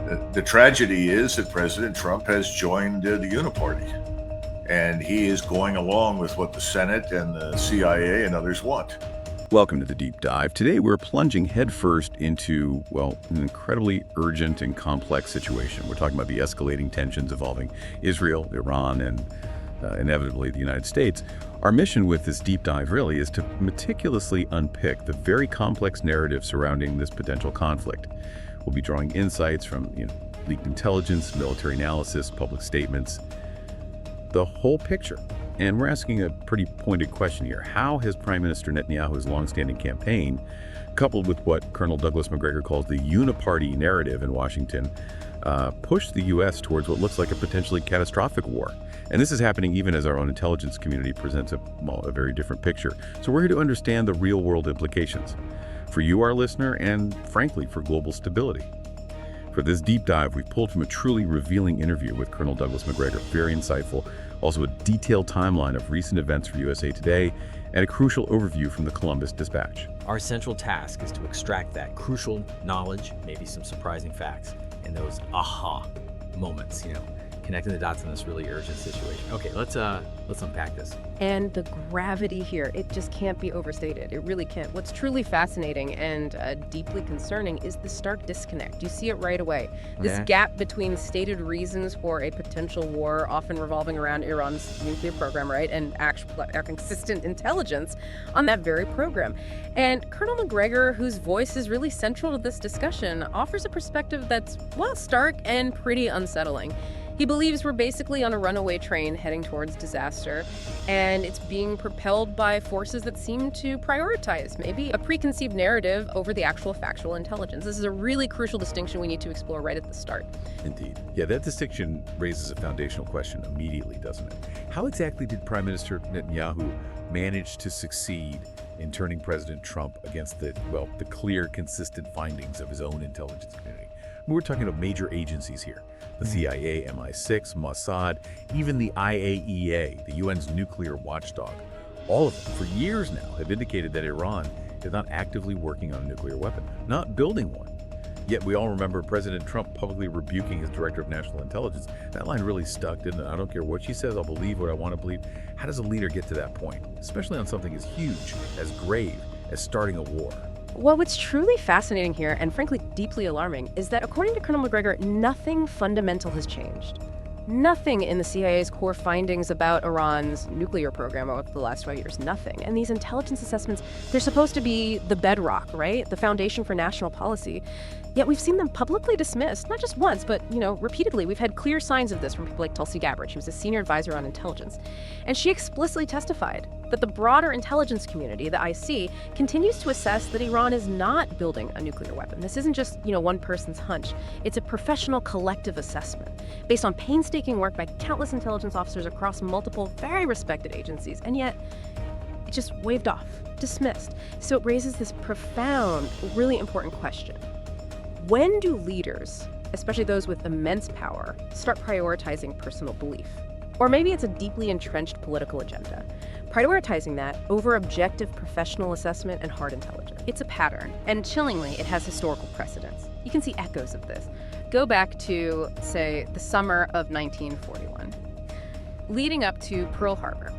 The tragedy is that President Trump has joined the Uni-party, and he is going along with what the Senate and the CIA and others want. Welcome to the Deep Dive. Today we're plunging headfirst into, well, an incredibly urgent and complex situation. We're talking about the escalating tensions involving Israel, Iran, and inevitably the United States. Our mission with this deep dive really is to meticulously unpick the very complex narrative surrounding this potential conflict. We'll be drawing insights from leaked intelligence, military analysis, public statements, the whole picture. And we're asking a pretty pointed question here. How has Prime Minister Netanyahu's longstanding campaign, coupled with what Colonel Douglas Macgregor calls the Uni-party narrative in Washington, pushed the U.S. towards what looks like a potentially catastrophic war? And this is happening even as our own intelligence community presents a very different picture. So we're here to understand the real-world implications for you, our listener, and frankly, for global stability. For this deep dive, we've pulled from a truly revealing interview with Colonel Douglas Macgregor, very insightful, also a detailed timeline of recent events for USA Today, and a crucial overview from the Columbus Dispatch. Our central task is to extract that crucial knowledge, maybe some surprising facts, and those aha moments, connecting the dots in this really urgent situation. Okay, let's unpack this. And the gravity here, it just can't be overstated. It really can't. What's truly fascinating and deeply concerning is the stark disconnect. You see it right away. This gap between stated reasons for a potential war, often revolving around Iran's nuclear program, right, and actual consistent intelligence on that very program. And Colonel Macgregor, whose voice is really central to this discussion, offers a perspective that's, well, stark and pretty unsettling. He believes we're basically on a runaway train heading towards disaster, and it's being propelled by forces that seem to prioritize maybe a preconceived narrative over the actual factual intelligence. This is a really crucial distinction we need to explore right at the start. Indeed. Yeah, that distinction raises a foundational question immediately, doesn't it? How exactly did Prime Minister Netanyahu manage to succeed in turning President Trump against the clear, consistent findings of his own intelligence community? We're talking about major agencies here. The CIA, MI6, Mossad, even the IAEA, the UN's nuclear watchdog. All of them, for years now, have indicated that Iran is not actively working on a nuclear weapon, not building one. Yet we all remember President Trump publicly rebuking his director of national intelligence. That line really stuck, didn't it? I don't care what she says, I'll believe what I want to believe. How does a leader get to that point, especially on something as huge, as grave, as starting a war? Well, what's truly fascinating here, and frankly deeply alarming, is that according to Colonel Macgregor, nothing fundamental has changed. Nothing in the CIA's core findings about Iran's nuclear program over the last 5 years, nothing. And these intelligence assessments, they're supposed to be the bedrock, right? The foundation for national policy. Yet we've seen them publicly dismissed, not just once, but, repeatedly. We've had clear signs of this from people like Tulsi Gabbard. She was a senior advisor on intelligence. And she explicitly testified that the broader intelligence community, the IC, continues to assess that Iran is not building a nuclear weapon. This isn't just, one person's hunch. It's a professional collective assessment based on painstaking work by countless intelligence officers across multiple, very respected agencies. And yet, it just waved off, dismissed. So it raises this profound, really important question. When do leaders, especially those with immense power, start prioritizing personal belief? Or maybe it's a deeply entrenched political agenda, prioritizing that over objective professional assessment and hard intelligence. It's a pattern, and chillingly, it has historical precedents. You can see echoes of this. Go back to, say, the summer of 1941, leading up to Pearl Harbor.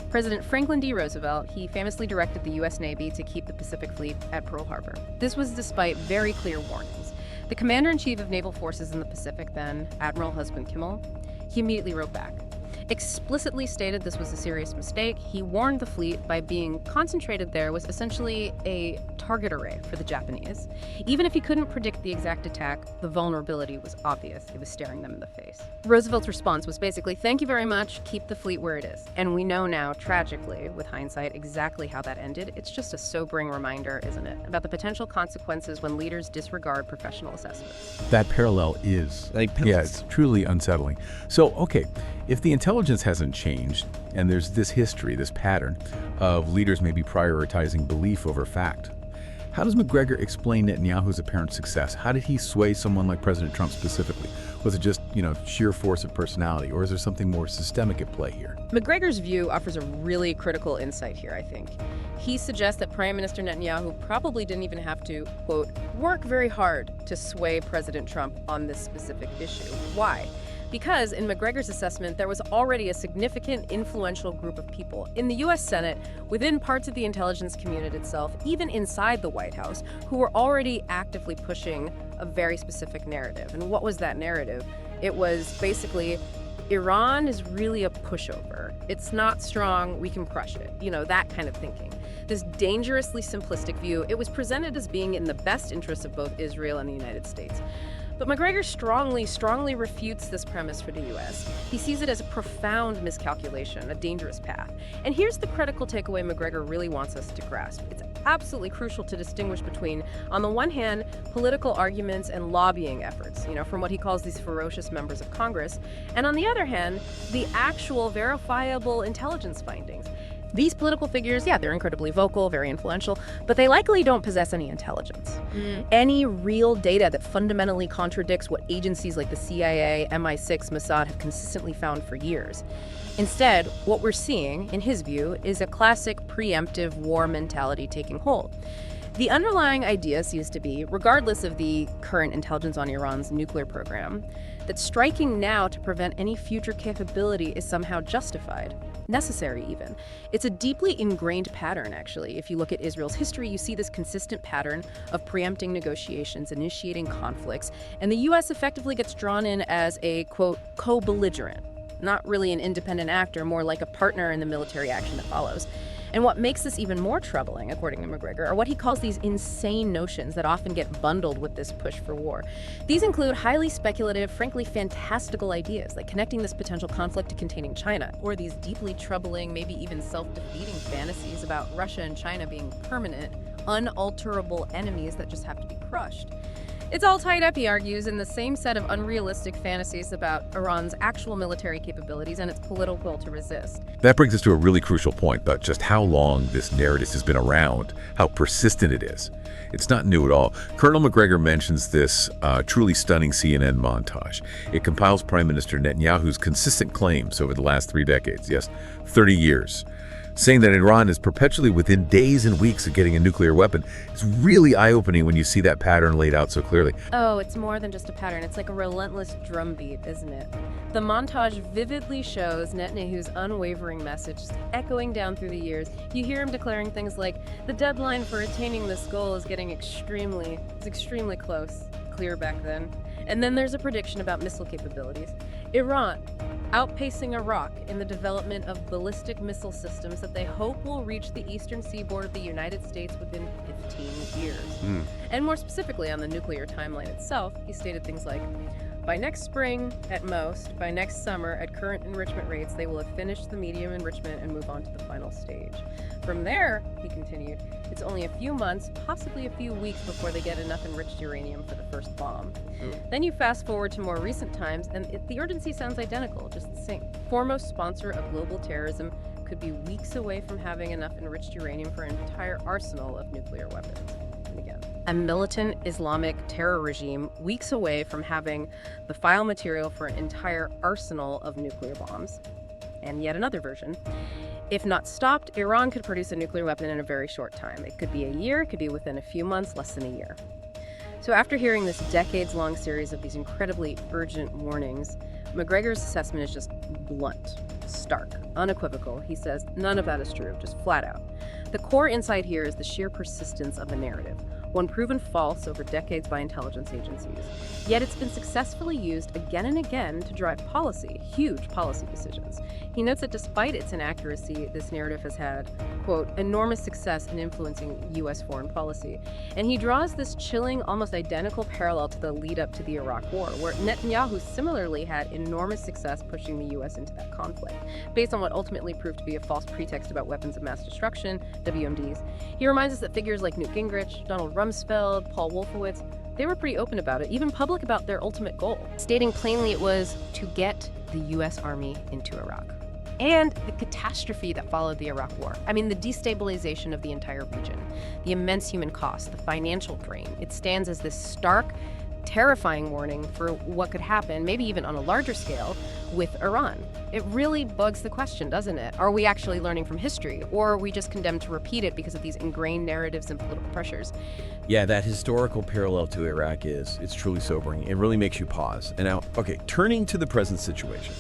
President Franklin D. Roosevelt, he famously directed the U.S. Navy to keep the Pacific Fleet at Pearl Harbor. This was despite very clear warnings. The Commander-in-Chief of Naval Forces in the Pacific then, Admiral Husband Kimmel, he immediately wrote back. Explicitly stated this was a serious mistake. He warned the fleet by being concentrated there was essentially a target array for the Japanese. Even if he couldn't predict the exact attack, the vulnerability was obvious. It was staring them in the face. Roosevelt's response was basically, thank you very much, keep the fleet where it is. And we know now, tragically, with hindsight, exactly how that ended. It's just a sobering reminder, isn't it, about the potential consequences when leaders disregard professional assessments. That parallel is, it's truly unsettling. So, okay, if the intelligence hasn't changed, and there's this history, this pattern of leaders maybe prioritizing belief over fact, How does Macgregor explain Netanyahu's apparent success? How did he sway someone like President Trump specifically? Was it just, sheer force of personality, or is there something more systemic at play here? Macgregor's view offers a really critical insight here, I think. He suggests that Prime Minister Netanyahu probably didn't even have to, quote, work very hard to sway President Trump on this specific issue. Why? Because, in Macgregor's assessment, there was already a significant, influential group of people in the U.S. Senate, within parts of the intelligence community itself, even inside the White House, who were already actively pushing a very specific narrative. And what was that narrative? It was basically, Iran is really a pushover. It's not strong, we can crush it. That kind of thinking. This dangerously simplistic view, it was presented as being in the best interests of both Israel and the United States. But Macgregor strongly refutes this premise for the U.S. He sees it as a profound miscalculation, a dangerous path. And here's the critical takeaway Macgregor really wants us to grasp. It's absolutely crucial to distinguish between, on the one hand, political arguments and lobbying efforts, from what he calls these ferocious members of Congress, and on the other hand, the actual verifiable intelligence findings. These political figures, they're incredibly vocal, very influential, but they likely don't possess any intelligence. Any real data that fundamentally contradicts what agencies like the CIA, MI6, Mossad have consistently found for years. Instead, what we're seeing, in his view, is a classic preemptive war mentality taking hold. The underlying idea seems to be, regardless of the current intelligence on Iran's nuclear program, that striking now to prevent any future capability is somehow justified, necessary even. It's a deeply ingrained pattern, actually. If you look at Israel's history, you see this consistent pattern of preempting negotiations, initiating conflicts, and the U.S. effectively gets drawn in as a, quote, co-belligerent, not really an independent actor, more like a partner in the military action that follows. And what makes this even more troubling, according to Macgregor, are what he calls these insane notions that often get bundled with this push for war. These include highly speculative, frankly fantastical ideas, like connecting this potential conflict to containing China, or these deeply troubling, maybe even self-defeating fantasies about Russia and China being permanent, unalterable enemies that just have to be crushed. It's all tied up, he argues, in the same set of unrealistic fantasies about Iran's actual military capabilities and its political will to resist. That brings us to a really crucial point about just how long this narrative has been around, how persistent it is. It's not new at all. Colonel Macgregor mentions this truly stunning CNN montage. It compiles Prime Minister Netanyahu's consistent claims over the last 3 decades, yes, 30 years, saying that Iran is perpetually within days and weeks of getting a nuclear weapon. It's really eye-opening when you see that pattern laid out so clearly. Oh, it's more than just a pattern. It's like a relentless drumbeat, isn't it? The montage vividly shows Netanyahu's unwavering message echoing down through the years. You hear him declaring things like, the deadline for attaining this goal is getting extremely close. Clear back then. And then there's a prediction about missile capabilities. Iran, outpacing Iraq in the development of ballistic missile systems that they hope will reach the eastern seaboard of the United States within 15 years. And more specifically on the nuclear timeline itself, he stated things like, by next spring, at most, by next summer, at current enrichment rates, they will have finished the medium enrichment and move on to the final stage. From there, he continued, it's only a few months, possibly a few weeks before they get enough enriched uranium for the first bomb. Then you fast forward to more recent times, and the urgency sounds identical, just the same. Foremost sponsor of global terrorism could be weeks away from having enough enriched uranium for an entire arsenal of nuclear weapons. And again, a militant Islamic terror regime weeks away from having the file material for an entire arsenal of nuclear bombs. And yet another version. If not stopped, Iran could produce a nuclear weapon in a very short time. It could be a year, it could be within a few months, less than a year. So after hearing this decades-long series of these incredibly urgent warnings, Macgregor's assessment is just blunt, stark, unequivocal. He says none of that is true, just flat out. The core insight here is the sheer persistence of the narrative, one proven false over decades by intelligence agencies. Yet it's been successfully used again and again to drive policy, huge policy decisions. He notes that despite its inaccuracy, this narrative has had, quote, enormous success in influencing U.S. foreign policy. And he draws this chilling, almost identical parallel to the lead up to the Iraq War, where Netanyahu similarly had enormous success pushing the U.S. into that conflict, based on what ultimately proved to be a false pretext about weapons of mass destruction, WMDs. He reminds us that figures like Newt Gingrich, Donald Rumsfeld, Paul Wolfowitz, they were pretty open about it, even public about their ultimate goal, stating plainly it was to get the U.S. Army into Iraq. and the catastrophe that followed the Iraq War. I mean, the destabilization of the entire region, the immense human cost, the financial drain. It stands as this stark, terrifying warning for what could happen, maybe even on a larger scale, with Iran. It really bugs the question, doesn't it? Are we actually learning from history, or are we just condemned to repeat it because of these ingrained narratives and political pressures? Yeah, that historical parallel to Iraq it's truly sobering. It really makes you pause. And now, okay, turning to the present situation.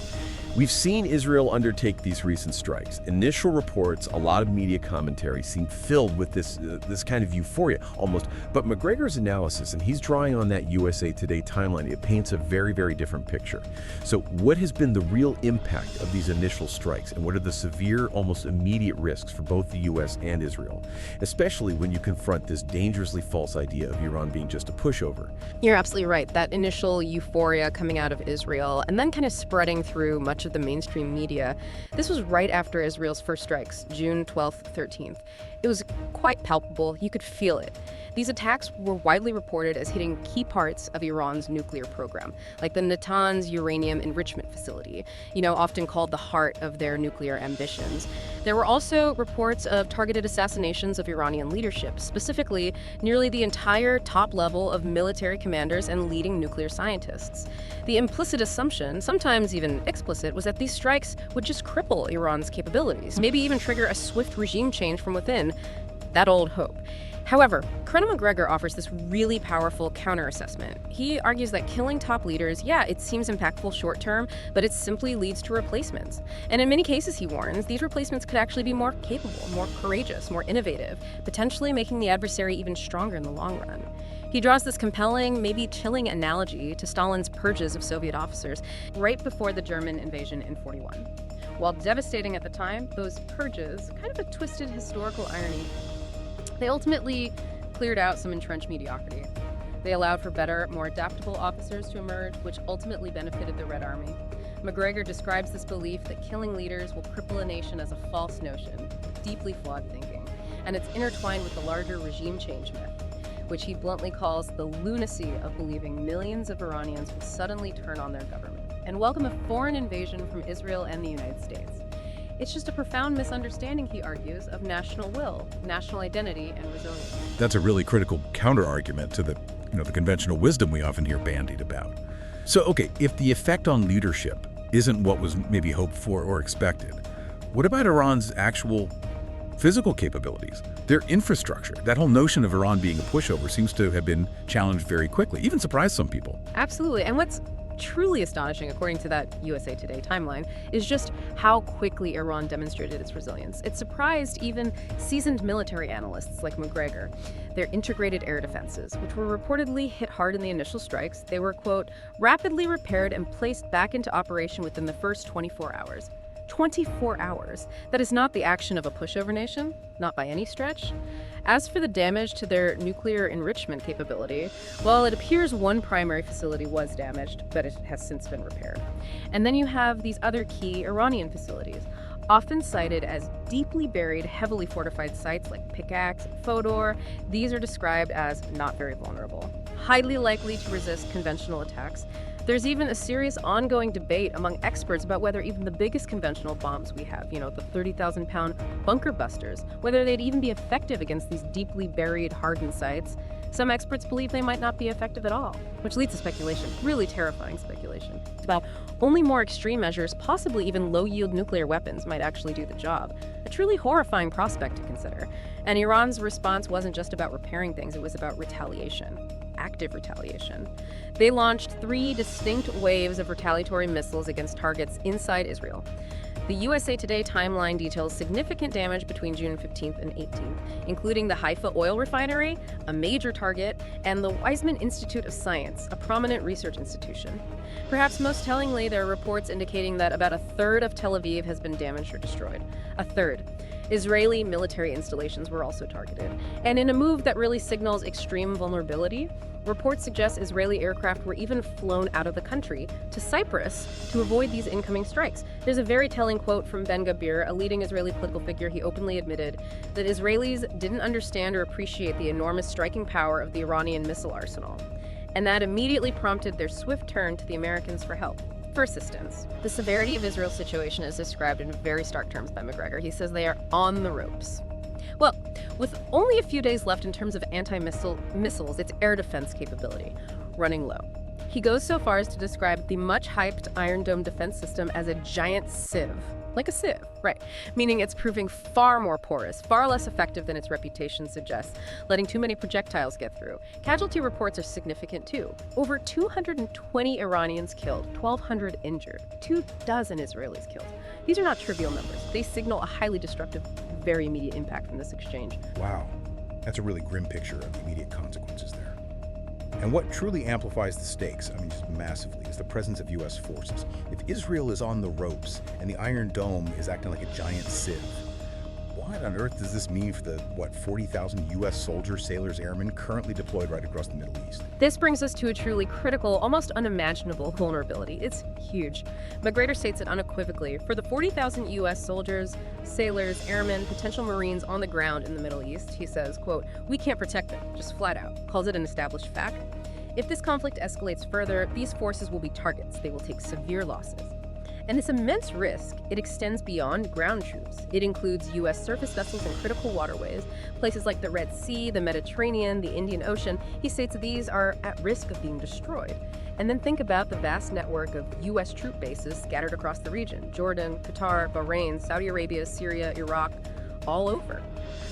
We've seen Israel undertake these recent strikes. Initial reports, a lot of media commentary seem filled with this kind of euphoria, almost. But Macgregor's analysis, and he's drawing on that USA Today timeline, it paints a very, very different picture. So what has been the real impact of these initial strikes, and what are the severe, almost immediate risks for both the U.S. and Israel, especially when you confront this dangerously false idea of Iran being just a pushover? You're absolutely right. That initial euphoria coming out of Israel and then kind of spreading through much of the mainstream media. This was right after Israel's first strikes, June 12th, 13th. It was quite palpable. You could feel it. These attacks were widely reported as hitting key parts of Iran's nuclear program, like the Natanz uranium enrichment facility, often called the heart of their nuclear ambitions. There were also reports of targeted assassinations of Iranian leadership, specifically nearly the entire top level of military commanders and leading nuclear scientists. The implicit assumption, sometimes even explicit, was that these strikes would just cripple Iran's capabilities, maybe even trigger a swift regime change from within. That old hope. However, Colonel Macgregor offers this really powerful counter-assessment. He argues that killing top leaders, it seems impactful short-term, but it simply leads to replacements. And in many cases, he warns, these replacements could actually be more capable, more courageous, more innovative, potentially making the adversary even stronger in the long run. He draws this compelling, maybe chilling analogy to Stalin's purges of Soviet officers right before the German invasion in 1941. While devastating at the time, those purges, kind of a twisted historical irony, they ultimately cleared out some entrenched mediocrity. They allowed for better, more adaptable officers to emerge, which ultimately benefited the Red Army. Macgregor describes this belief that killing leaders will cripple a nation as a false notion, deeply flawed thinking, and it's intertwined with the larger regime change myth, which he bluntly calls the lunacy of believing millions of Iranians will suddenly turn on their government and welcome a foreign invasion from Israel and the United States. It's just a profound misunderstanding, he argues, of national will, national identity, and resilience. That's a really critical counter-argument to the conventional wisdom we often hear bandied about. So, okay, if the effect on leadership isn't what was maybe hoped for or expected, what about Iran's actual physical capabilities, their infrastructure? That whole notion of Iran being a pushover seems to have been challenged very quickly, even surprised some people. Absolutely. And what's truly astonishing, according to that USA Today timeline, is just how quickly Iran demonstrated its resilience. It surprised even seasoned military analysts like Macgregor. Their integrated air defenses, which were reportedly hit hard in the initial strikes, they were, quote, rapidly repaired and placed back into operation within the first 24 hours. 24 hours. That is not the action of a pushover nation, not by any stretch. As for the damage to their nuclear enrichment capability, well, it appears one primary facility was damaged, but it has since been repaired. And then you have these other key Iranian facilities, often cited as deeply buried, heavily fortified sites like Pickaxe, Fodor. These are described as not very vulnerable, highly likely to resist conventional attacks. There's even a serious ongoing debate among experts about whether even the biggest conventional bombs we have, the 30,000-pound bunker busters, whether they'd even be effective against these deeply buried, hardened sites. Some experts believe they might not be effective at all, which leads to speculation, really terrifying speculation, about only more extreme measures, possibly even low-yield nuclear weapons, might actually do the job. A truly horrifying prospect to consider. And Iran's response wasn't just about repairing things, it was about retaliation. Active retaliation. They launched 3 distinct waves of retaliatory missiles against targets inside Israel. The USA Today timeline details significant damage between June 15th and 18th, including the Haifa oil refinery, a major target, and the Weizmann Institute of Science, a prominent research institution. Perhaps most tellingly, there are reports indicating that about a third of Tel Aviv has been damaged or destroyed. A third. Israeli military installations were also targeted. And in a move that really signals extreme vulnerability, reports suggest Israeli aircraft were even flown out of the country to Cyprus to avoid these incoming strikes. There's a very telling quote from Ben Gabir, a leading Israeli political figure. He openly admitted that Israelis didn't understand or appreciate the enormous striking power of the Iranian missile arsenal. And that immediately prompted their swift turn to the Americans for help. Persistence. The severity of Israel's situation is described in very stark terms by Macgregor. He says they are on the ropes. Well, with only a few days left in terms of missiles, its air defense capability, running low. He goes so far as to describe the much-hyped Iron Dome defense system as a giant sieve. Like a sieve, right. Meaning it's proving far more porous, far less effective than its reputation suggests, letting too many projectiles get through. Casualty reports are significant too. Over 220 Iranians killed, 1,200 injured, 24 Israelis killed. These are not trivial numbers. They signal a highly destructive, very immediate impact from this exchange. Wow, that's a really grim picture of the immediate consequences there. And what truly amplifies the stakes, just massively, is the presence of U.S. forces. If Israel is on the ropes and the Iron Dome is acting like a giant sieve, what on earth does this mean for the, 40,000 U.S. soldiers, sailors, airmen currently deployed right across the Middle East? This brings us to a truly critical, almost unimaginable vulnerability. It's huge. Macgregor states it unequivocally. For the 40,000 U.S. soldiers, sailors, airmen, potential Marines on the ground in the Middle East, he says, quote, "We can't protect them," just flat out. Calls it an established fact. If this conflict escalates further, these forces will be targets. They will take severe losses. And this immense risk, it extends beyond ground troops. It includes U.S. surface vessels in critical waterways, places like the Red Sea, the Mediterranean, the Indian Ocean. He states that these are at risk of being destroyed. And then think about the vast network of U.S. troop bases scattered across the region: Jordan, Qatar, Bahrain, Saudi Arabia, Syria, Iraq, all over.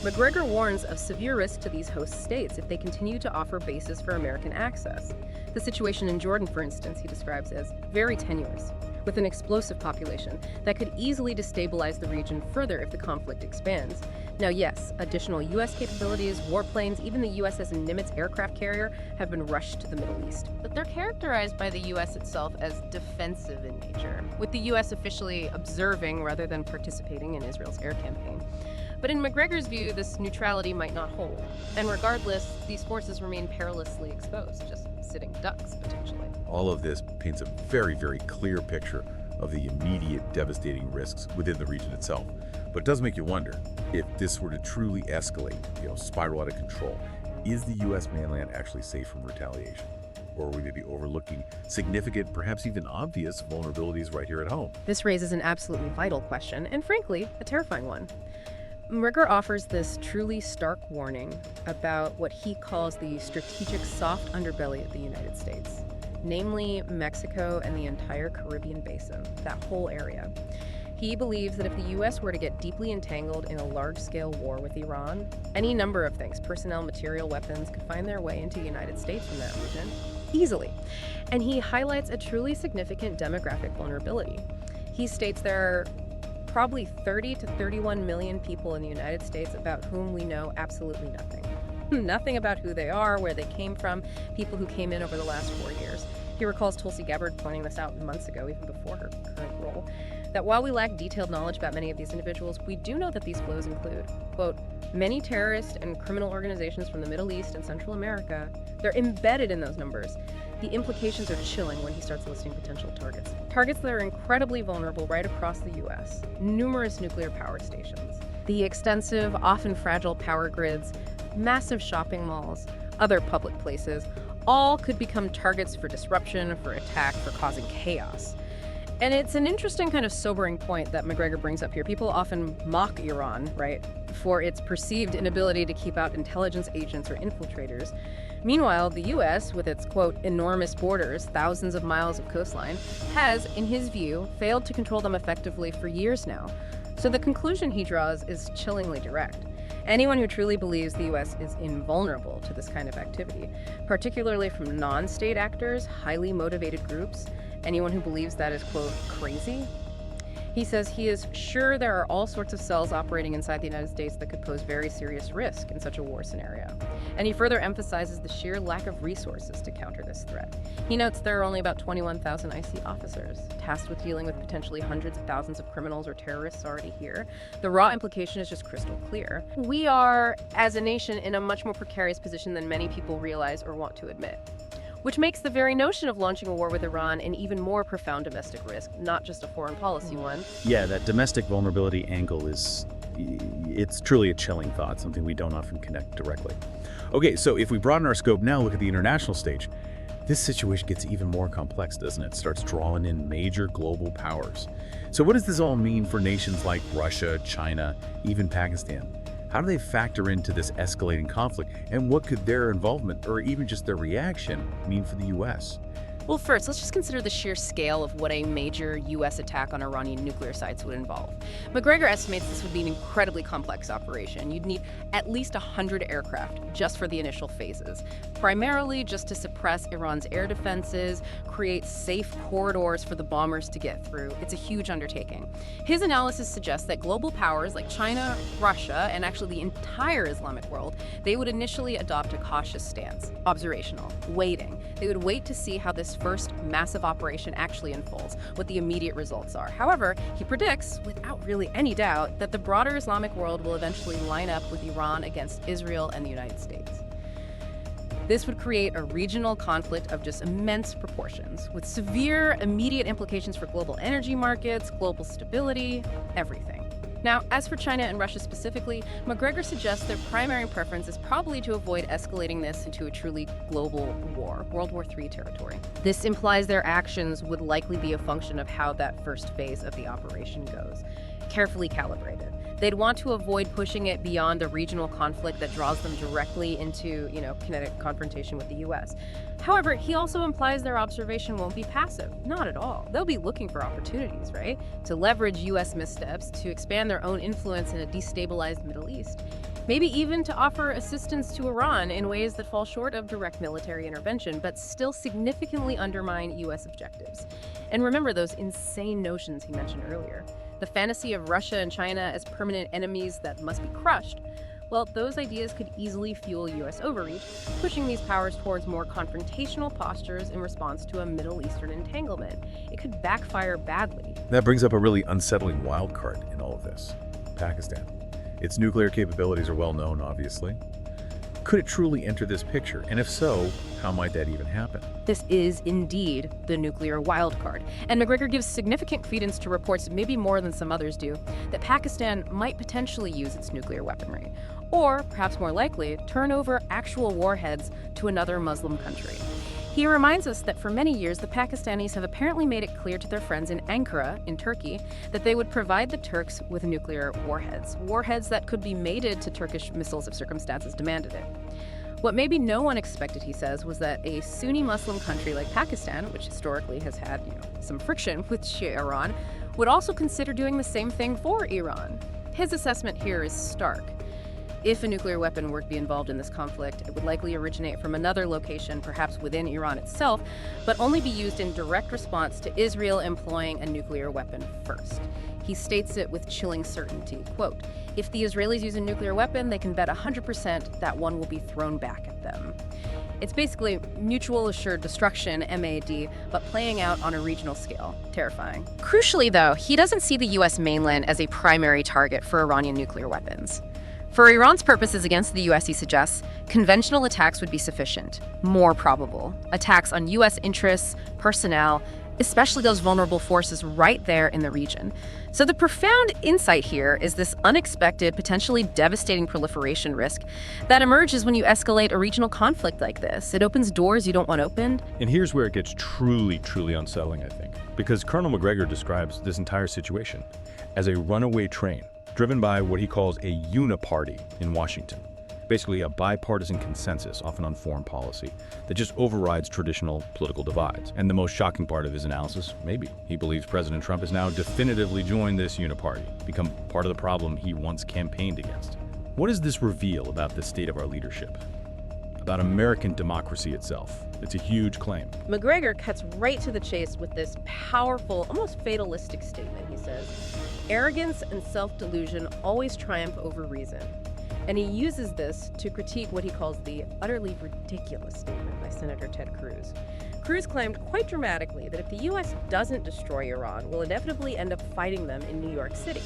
Macgregor warns of severe risk to these host states if they continue to offer bases for American access. The situation in Jordan, for instance, he describes as very tenuous, with an explosive population that could easily destabilize the region further if the conflict expands. Now, yes, additional U.S. capabilities, warplanes, even the USS Nimitz aircraft carrier have been rushed to the Middle East. But they're characterized by the U.S. itself as defensive in nature, with the U.S. officially observing rather than participating in Israel's air campaign. But in Macgregor's view, this neutrality might not hold. And regardless, these forces remain perilously exposed, just sitting ducks, potentially. All of this paints a very, very clear picture of the immediate devastating risks within the region itself. But it does make you wonder, if this were to truly escalate, spiral out of control, is the U.S. mainland actually safe from retaliation? Or would we be overlooking significant, perhaps even obvious vulnerabilities right here at home? This raises an absolutely vital question, and frankly, a terrifying one. Macgregor offers this truly stark warning about what he calls the strategic soft underbelly of the United States, namely Mexico and the entire Caribbean basin, that whole area. He believes that if the U.S. were to get deeply entangled in a large-scale war with Iran, any number of things, personnel, material, weapons, could find their way into the United States from that region easily. And he highlights a truly significant demographic vulnerability. He states there are probably 30 to 31 million people in the United States about whom we know absolutely nothing. Nothing about who they are, where they came from, people who came in over the last 4 years. He recalls Tulsi Gabbard pointing this out months ago, even before her current role, that while we lack detailed knowledge about many of these individuals, we do know that these flows include, quote, "many terrorist and criminal organizations from the Middle East and Central America." They're embedded in those numbers. The implications are chilling when he starts listing potential targets. Targets that are incredibly vulnerable right across the U.S. Numerous nuclear power stations. The extensive, often fragile power grids, massive shopping malls, other public places, all could become targets for disruption, for attack, for causing chaos. And it's an interesting kind of sobering point that Macgregor brings up here. People often mock Iran, right, for its perceived inability to keep out intelligence agents or infiltrators. Meanwhile, the U.S., with its, quote, enormous borders, thousands of miles of coastline, has, in his view, failed to control them effectively for years now. So the conclusion he draws is chillingly direct. Anyone who truly believes the U.S. is invulnerable to this kind of activity, particularly from non-state actors, highly motivated groups, anyone who believes that is, quote, crazy. He says he is sure there are all sorts of cells operating inside the United States that could pose very serious risk in such a war scenario. And he further emphasizes the sheer lack of resources to counter this threat. He notes there are only about 21,000 IC officers tasked with dealing with potentially hundreds of thousands of criminals or terrorists already here. The raw implication is just crystal clear. We are, as a nation, in a much more precarious position than many people realize or want to admit, which makes the very notion of launching a war with Iran an even more profound domestic risk, not just a foreign policy one. Yeah, that domestic vulnerability angle it's truly a chilling thought, something we don't often connect directly. Okay, so if we broaden our scope now, look at the international stage. This situation gets even more complex, doesn't it? It starts drawing in major global powers. So what does this all mean for nations like Russia, China, even Pakistan? How do they factor into this escalating conflict, and what could their involvement, or even just their reaction, mean for the U.S.? Well, first, let's just consider the sheer scale of what a major U.S. attack on Iranian nuclear sites would involve. Macgregor estimates this would be an incredibly complex operation. You'd need at least 100 aircraft just for the initial phases, primarily just to suppress Iran's air defenses, create safe corridors for the bombers to get through. It's a huge undertaking. His analysis suggests that global powers like China, Russia, and actually the entire Islamic world, they would initially adopt a cautious stance, observational, waiting. They would wait to see how this first massive operation actually unfolds, what the immediate results are. However, he predicts, without really any doubt, that the broader Islamic world will eventually line up with Iran against Israel and the United States. This would create a regional conflict of just immense proportions, with severe immediate implications for global energy markets, global stability, everything. Now, as for China and Russia specifically, Macgregor suggests their primary preference is probably to avoid escalating this into a truly global war, World War III territory. This implies their actions would likely be a function of how that first phase of the operation goes, carefully calibrated. They'd want to avoid pushing it beyond the regional conflict that draws them directly into, kinetic confrontation with the U.S. However, he also implies their observation won't be passive. Not at all. They'll be looking for opportunities, right? To leverage U.S. missteps, to expand their own influence in a destabilized Middle East. Maybe even to offer assistance to Iran in ways that fall short of direct military intervention, but still significantly undermine U.S. objectives. And remember those insane notions he mentioned earlier. The fantasy of Russia and China as permanent enemies that must be crushed. Well, those ideas could easily fuel U.S. overreach, pushing these powers towards more confrontational postures in response to a Middle Eastern entanglement. It could backfire badly. That brings up a really unsettling wild card in all of this: Pakistan. Its nuclear capabilities are well known, obviously. Could it truly enter this picture? And if so, how might that even happen? This is indeed the nuclear wildcard, and Macgregor gives significant credence to reports, maybe more than some others do, that Pakistan might potentially use its nuclear weaponry, or, perhaps more likely, turn over actual warheads to another Muslim country. He reminds us that for many years, the Pakistanis have apparently made it clear to their friends in Ankara, in Turkey, that they would provide the Turks with nuclear warheads that could be mated to Turkish missiles if circumstances demanded it. What maybe no one expected, he says, was that a Sunni Muslim country like Pakistan, which historically has had some friction with Shia Iran, would also consider doing the same thing for Iran. His assessment here is stark. If a nuclear weapon were to be involved in this conflict, it would likely originate from another location, perhaps within Iran itself, but only be used in direct response to Israel employing a nuclear weapon first. He states it with chilling certainty, quote, "If the Israelis use a nuclear weapon, they can bet 100% that one will be thrown back at them." It's basically mutual assured destruction, MAD, but playing out on a regional scale. Terrifying. Crucially, though, he doesn't see the U.S. mainland as a primary target for Iranian nuclear weapons. For Iran's purposes against the U.S., he suggests, conventional attacks would be sufficient, more probable. Attacks on U.S. interests, personnel, especially those vulnerable forces right there in the region. So the profound insight here is this unexpected, potentially devastating proliferation risk that emerges when you escalate a regional conflict like this. It opens doors you don't want opened. And here's where it gets truly, truly unsettling, I think. Because Colonel Macgregor describes this entire situation as a runaway train driven by what he calls a Uni-party in Washington. Basically a bipartisan consensus, often on foreign policy, that just overrides traditional political divides. And the most shocking part of his analysis, maybe, he believes President Trump has now definitively joined this Uni-party, become part of the problem he once campaigned against. What does this reveal about the state of our leadership? About American democracy itself? It's a huge claim. Macgregor cuts right to the chase with this powerful, almost fatalistic statement. He says, "Arrogance and self-delusion always triumph over reason." And he uses this to critique what he calls the utterly ridiculous statement by Senator Ted Cruz. Cruz claimed quite dramatically that if the U.S. doesn't destroy Iran, we'll inevitably end up fighting them in New York City.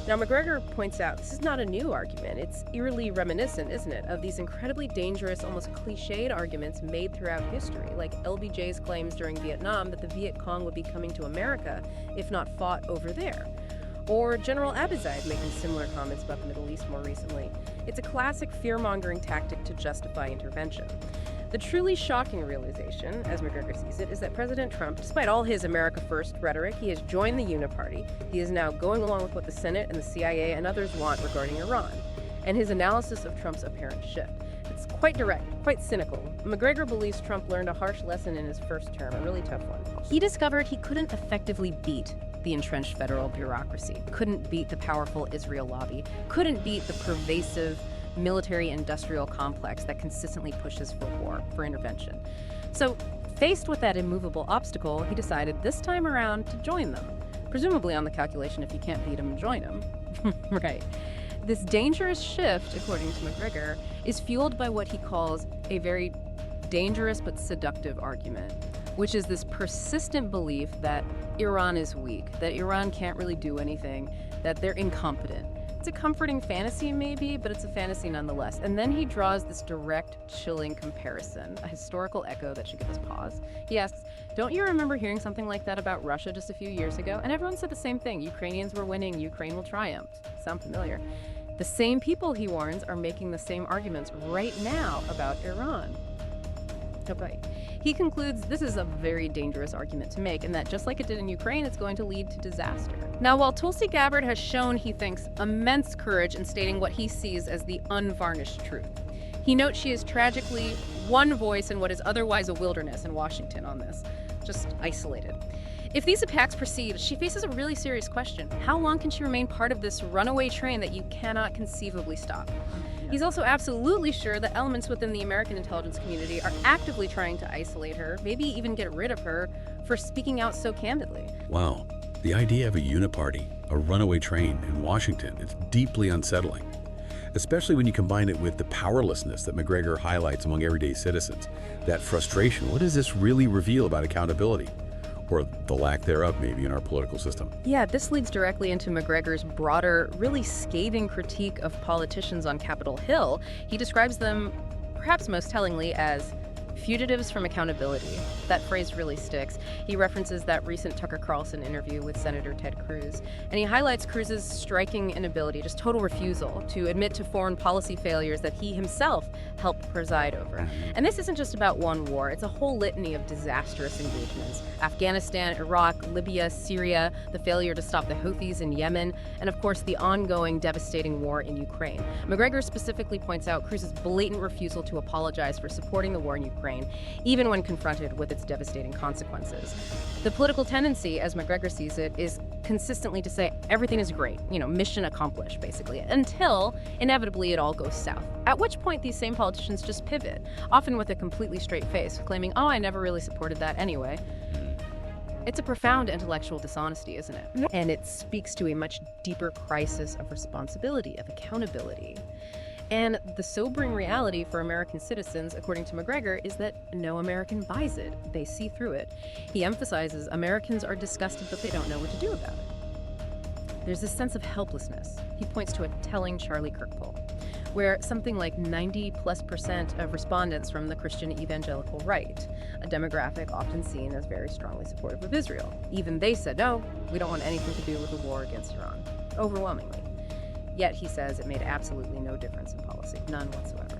Now, Macgregor points out this is not a new argument. It's eerily reminiscent, isn't it, of these incredibly dangerous, almost cliched arguments made throughout history, like LBJ's claims during Vietnam that the Viet Cong would be coming to America if not fought over there. Or General Abizade making similar comments about the Middle East more recently. It's a classic fear-mongering tactic to justify intervention. The truly shocking realization, as Macgregor sees it, is that President Trump, despite all his America First rhetoric, he has joined the Uni-party. He is now going along with what the Senate and the CIA and others want regarding Iran, and his analysis of Trump's apparent shift. It's quite direct, quite cynical. Macgregor believes Trump learned a harsh lesson in his first term, a really tough one. He discovered he couldn't effectively beat the entrenched federal bureaucracy, couldn't beat the powerful Israel lobby, couldn't beat the pervasive military-industrial complex that consistently pushes for war, for intervention. So, faced with that immovable obstacle, he decided this time around to join them, presumably on the calculation if you can't beat them, join them. Right. This dangerous shift, according to Macgregor, is fueled by what he calls a very dangerous but seductive argument, which is this persistent belief that Iran is weak, that Iran can't really do anything, that they're incompetent. It's a comforting fantasy, maybe, but it's a fantasy nonetheless. And then he draws this direct, chilling comparison, a historical echo that should give us pause. He asks, don't you remember hearing something like that about Russia just a few years ago? And everyone said the same thing. Ukrainians were winning, Ukraine will triumph. Sound familiar? The same people, he warns, are making the same arguments right now about Iran. Okay. He concludes this is a very dangerous argument to make, and that just like it did in Ukraine, it's going to lead to disaster. Now, while Tulsi Gabbard has shown, he thinks, immense courage in stating what he sees as the unvarnished truth, he notes she is tragically one voice in what is otherwise a wilderness in Washington on this, just isolated. If these attacks proceed, she faces a really serious question. How long can she remain part of this runaway train that you cannot conceivably stop? He's also absolutely sure that elements within the American intelligence community are actively trying to isolate her, maybe even get rid of her, for speaking out so candidly. Wow. The idea of a Uni-party, a runaway train in Washington, is deeply unsettling, especially when you combine it with the powerlessness that Macgregor highlights among everyday citizens. That frustration, what does this really reveal about accountability? Or the lack thereof, maybe, in our political system. Yeah, this leads directly into Macgregor's broader, really scathing critique of politicians on Capitol Hill. He describes them, perhaps most tellingly, as fugitives from accountability. That phrase really sticks. He references that recent Tucker Carlson interview with Senator Ted Cruz, and he highlights Cruz's striking inability, just total refusal, to admit to foreign policy failures that he himself helped preside over. And this isn't just about one war, it's a whole litany of disastrous engagements. Afghanistan, Iraq, Libya, Syria, the failure to stop the Houthis in Yemen, and of course the ongoing devastating war in Ukraine. Macgregor specifically points out Cruz's blatant refusal to apologize for supporting the war in Ukraine, even when confronted with its devastating consequences. The political tendency, as Macgregor sees it, is consistently to say everything is great, mission accomplished, basically, until inevitably it all goes south. At which point these same politicians just pivot, often with a completely straight face, claiming, oh, I never really supported that anyway. It's a profound intellectual dishonesty, isn't it? And it speaks to a much deeper crisis of responsibility, of accountability. And the sobering reality for American citizens, according to Macgregor, is that no American buys it. They see through it. He emphasizes Americans are disgusted, but they don't know what to do about it. There's this sense of helplessness. He points to a telling Charlie Kirk poll, where something like 90+% of respondents from the Christian evangelical right, a demographic often seen as very strongly supportive of Israel. Even they said, no, we don't want anything to do with the war against Iran, overwhelmingly. Yet, he says, it made absolutely no difference in policy, none whatsoever.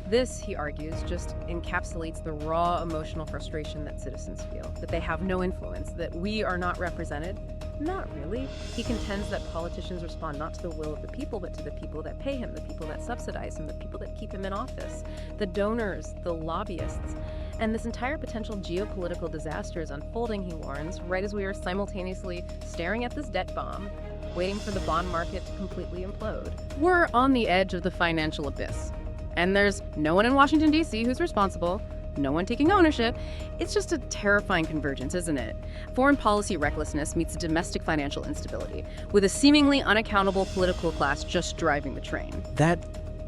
This, he argues, just encapsulates the raw emotional frustration that citizens feel, that they have no influence, that we are not represented. Not really. He contends that politicians respond not to the will of the people, but to the people that pay him, the people that subsidize him, the people that keep him in office, the donors, the lobbyists. And this entire potential geopolitical disaster is unfolding, he warns, right as we are simultaneously staring at this debt bomb, waiting for the bond market to completely implode. We're on the edge of the financial abyss. And there's no one in Washington, D.C. who's responsible, no one taking ownership. It's just a terrifying convergence, isn't it? Foreign policy recklessness meets domestic financial instability, with a seemingly unaccountable political class just driving the train. That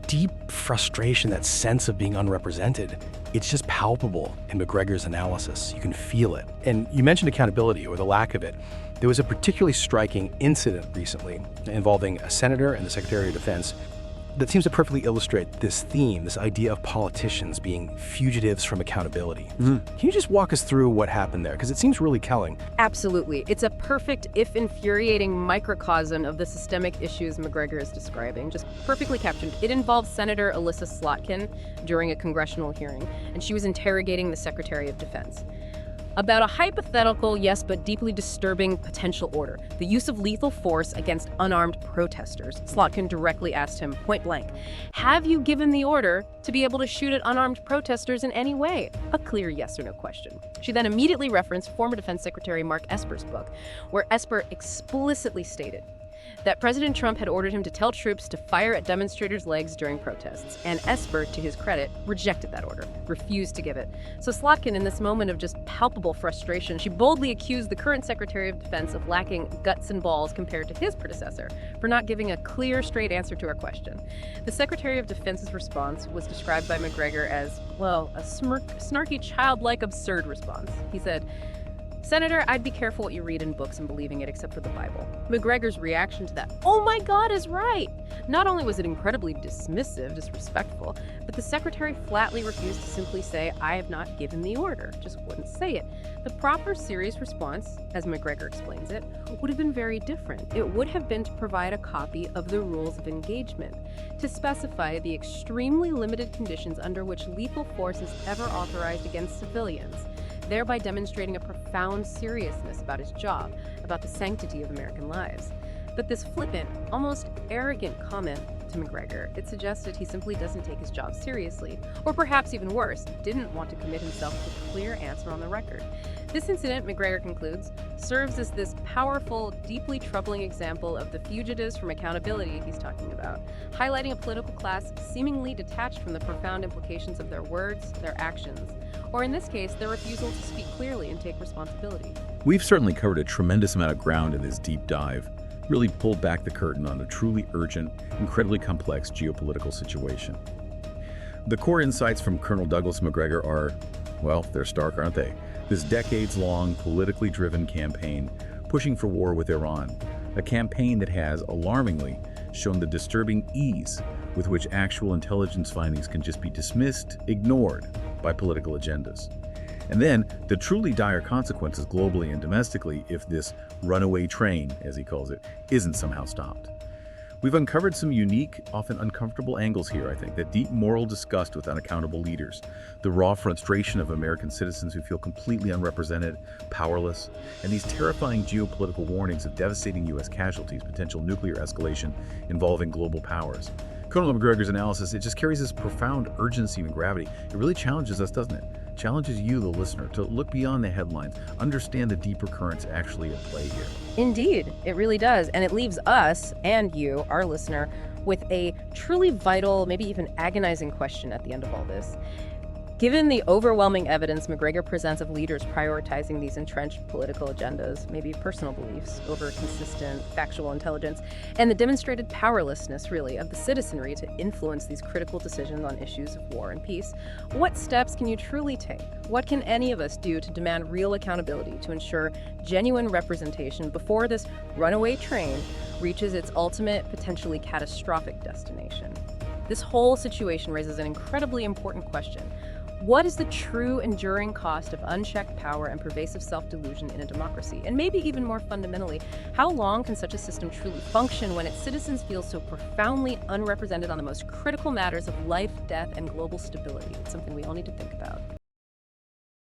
deep frustration, that sense of being unrepresented, it's just palpable in Macgregor's analysis. You can feel it. And you mentioned accountability, or the lack of it. There was a particularly striking incident recently involving a senator and the Secretary of Defense that seems to perfectly illustrate this theme, this idea of politicians being fugitives from accountability. Can you just walk us through what happened there? Because it seems really telling. Absolutely. It's a perfect, if infuriating, microcosm of the systemic issues Macgregor is describing, just perfectly captured. It involves Senator Alyssa Slotkin during a congressional hearing, and she was interrogating the Secretary of Defense about a hypothetical, yes, but deeply disturbing potential order, the use of lethal force against unarmed protesters. Slotkin directly asked him point blank, have you given the order to be able to shoot at unarmed protesters in any way? A clear yes or no question. She then immediately referenced former Defense Secretary Mark Esper's book, where Esper explicitly stated that President Trump had ordered him to tell troops to fire at demonstrators' legs during protests, and Esper, to his credit, rejected that order, refused to give it. So Slotkin, in this moment of just palpable frustration, she boldly accused the current Secretary of Defense of lacking guts and balls compared to his predecessor for not giving a clear, straight answer to her question. The Secretary of Defense's response was described by Macgregor as, well, a snarky, childlike, absurd response. He said, Senator, I'd be careful what you read in books and believing it except for the Bible. Macgregor's reaction to that, oh my God, is right. Not only was it incredibly dismissive, disrespectful, but the secretary flatly refused to simply say, I have not given the order, just wouldn't say it. The proper, serious response, as Macgregor explains it, would have been very different. It would have been to provide a copy of the rules of engagement, to specify the extremely limited conditions under which lethal force is ever authorized against civilians, thereby demonstrating a profound seriousness about his job, about the sanctity of American lives. But this flippant, almost arrogant comment to Macgregor, it suggested he simply doesn't take his job seriously, or perhaps even worse, didn't want to commit himself to a clear answer on the record. This incident, Macgregor concludes, serves as this powerful, deeply troubling example of the fugitives from accountability he's talking about, highlighting a political class seemingly detached from the profound implications of their words, their actions, or in this case, their refusal to speak clearly and take responsibility. We've certainly covered a tremendous amount of ground in this deep dive, really pulled back the curtain on a truly urgent, incredibly complex geopolitical situation. The core insights from Colonel Douglas Macgregor are, well, they're stark, aren't they? This decades-long, politically driven campaign pushing for war with Iran, a campaign that has, alarmingly, shown the disturbing ease with which actual intelligence findings can just be dismissed, ignored by political agendas. And then the truly dire consequences globally and domestically if this runaway train, as he calls it, isn't somehow stopped. We've uncovered some unique, often uncomfortable angles here, I think, that deep moral disgust with unaccountable leaders, the raw frustration of American citizens who feel completely unrepresented, powerless, and these terrifying geopolitical warnings of devastating U.S. casualties, potential nuclear escalation involving global powers. Colonel Macgregor's analysis, it just carries this profound urgency and gravity. It really challenges us, doesn't it? Challenges you, the listener, to look beyond the headlines, understand the deeper currents actually at play here. Indeed, it really does. And it leaves us and you, our listener, with a truly vital, maybe even agonizing question at the end of all this. Given the overwhelming evidence Macgregor presents of leaders prioritizing these entrenched political agendas, maybe personal beliefs over consistent, factual intelligence, and the demonstrated powerlessness, really, of the citizenry to influence these critical decisions on issues of war and peace, what steps can you truly take? What can any of us do to demand real accountability to ensure genuine representation before this runaway train reaches its ultimate, potentially catastrophic destination? This whole situation raises an incredibly important question. What is the true enduring cost of unchecked power and pervasive self-delusion in a democracy? And maybe even more fundamentally, how long can such a system truly function when its citizens feel so profoundly unrepresented on the most critical matters of life, death, and global stability? It's something we all need to think about.